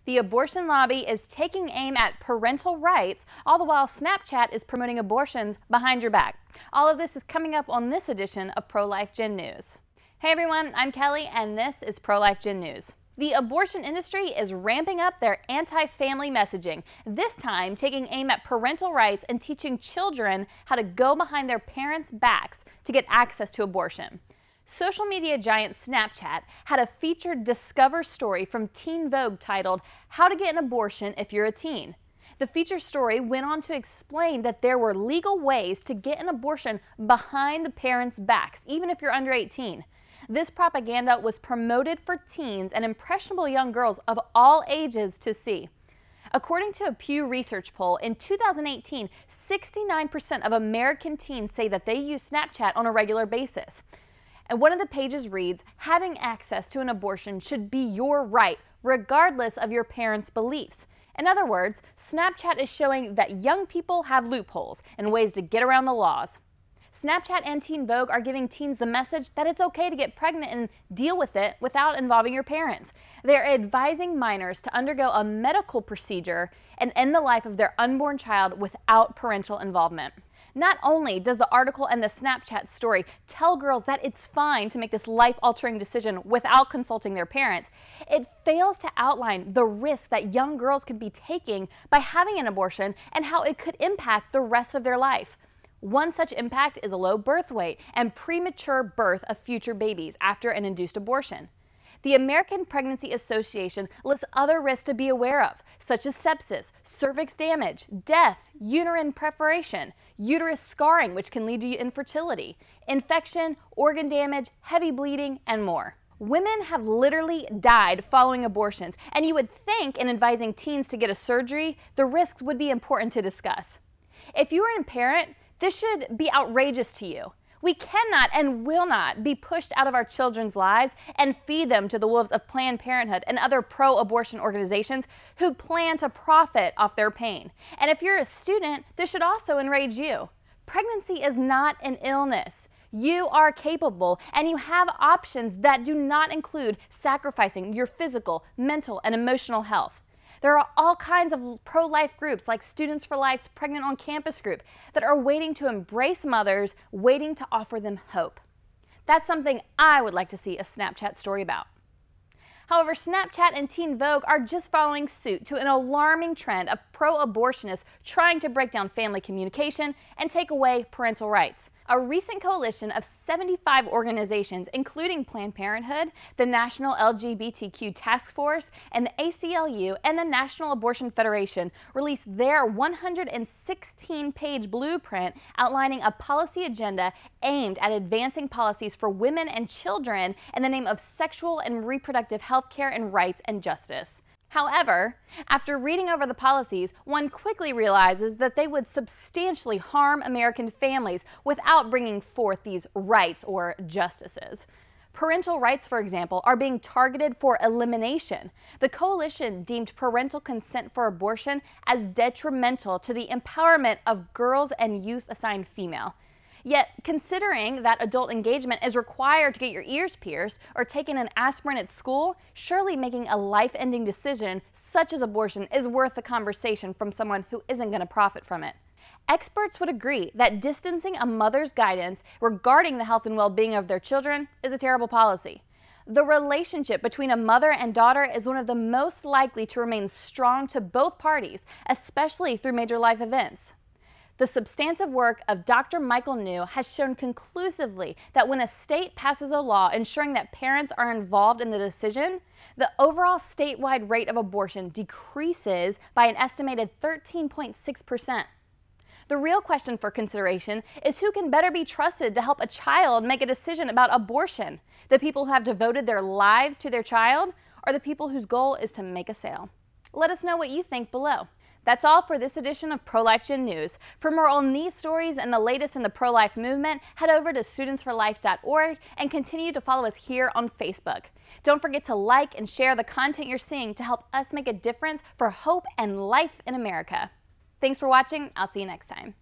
The abortion lobby is taking aim at parental rights, all the while Snapchat is promoting abortions behind your back. All of this is coming up on this edition of Pro-Life Gen News. Hey everyone, I'm Kelly and this is Pro-Life Gen News. The abortion industry is ramping up their anti-family messaging, this time taking aim at parental rights and teaching children how to go behind their parents' backs to get access to abortion. Social media giant Snapchat had a featured Discover story from Teen Vogue titled, "How to Get an Abortion If You're a Teen." The feature story went on to explain that there were legal ways to get an abortion behind the parents' backs, even if you're under 18. This propaganda was promoted for teens and impressionable young girls of all ages to see. According to a Pew Research poll, in 2018, 69% of American teens say that they use Snapchat on a regular basis. And one of the pages reads, "Having access to an abortion should be your right, regardless of your parents' beliefs." In other words, Snapchat is showing that young people have loopholes and ways to get around the laws. Snapchat and Teen Vogue are giving teens the message that it's okay to get pregnant and deal with it without involving your parents. They're advising minors to undergo a medical procedure and end the life of their unborn child without parental involvement. Not only does the article and the Snapchat story tell girls that it's fine to make this life-altering decision without consulting their parents, it fails to outline the risk that young girls could be taking by having an abortion and how it could impact the rest of their life. One such impact is a low birth weight and premature birth of future babies after an induced abortion. The American Pregnancy Association lists other risks to be aware of, such as sepsis, cervix damage, death, uterine perforation, uterus scarring, which can lead to infertility, infection, organ damage, heavy bleeding, and more. Women have literally died following abortions, and you would think in advising teens to get a surgery, the risks would be important to discuss. If you are a parent, this should be outrageous to you. We cannot and will not be pushed out of our children's lives and feed them to the wolves of Planned Parenthood and other pro-abortion organizations who plan to profit off their pain. And if you're a student, this should also enrage you. Pregnancy is not an illness. You are capable and you have options that do not include sacrificing your physical, mental, and emotional health. There are all kinds of pro-life groups like Students for Life's Pregnant on Campus group that are waiting to embrace mothers, waiting to offer them hope. That's something I would like to see a Snapchat story about. However, Snapchat and Teen Vogue are just following suit to an alarming trend of pro-abortionists trying to break down family communication and take away parental rights. A recent coalition of 75 organizations, including Planned Parenthood, the National LGBTQ Task Force, and the ACLU and the National Abortion Federation, released their 116-page blueprint outlining a policy agenda aimed at advancing policies for women and children in the name of sexual and reproductive health care and rights and justice. However, after reading over the policies, one quickly realizes that they would substantially harm American families without bringing forth these rights or justices. Parental rights, for example, are being targeted for elimination. The coalition deemed parental consent for abortion as detrimental to the empowerment of girls and youth assigned female. Yet, considering that adult engagement is required to get your ears pierced or taking an aspirin at school, surely making a life-ending decision such as abortion is worth the conversation from someone who isn't going to profit from it. Experts would agree that distancing a mother's guidance regarding the health and well-being of their children is a terrible policy. The relationship between a mother and daughter is one of the most likely to remain strong to both parties, especially through major life events. The substantive work of Dr. Michael New has shown conclusively that when a state passes a law ensuring that parents are involved in the decision, the overall statewide rate of abortion decreases by an estimated 13.6%. The real question for consideration is who can better be trusted to help a child make a decision about abortion? The people who have devoted their lives to their child, or the people whose goal is to make a sale? Let us know what you think below. That's all for this edition of Pro-Life Gen News. For more on these stories and the latest in the pro-life movement, head over to studentsforlife.org and continue to follow us here on Facebook. Don't forget to like and share the content you're seeing to help us make a difference for hope and life in America. Thanks for watching. I'll see you next time.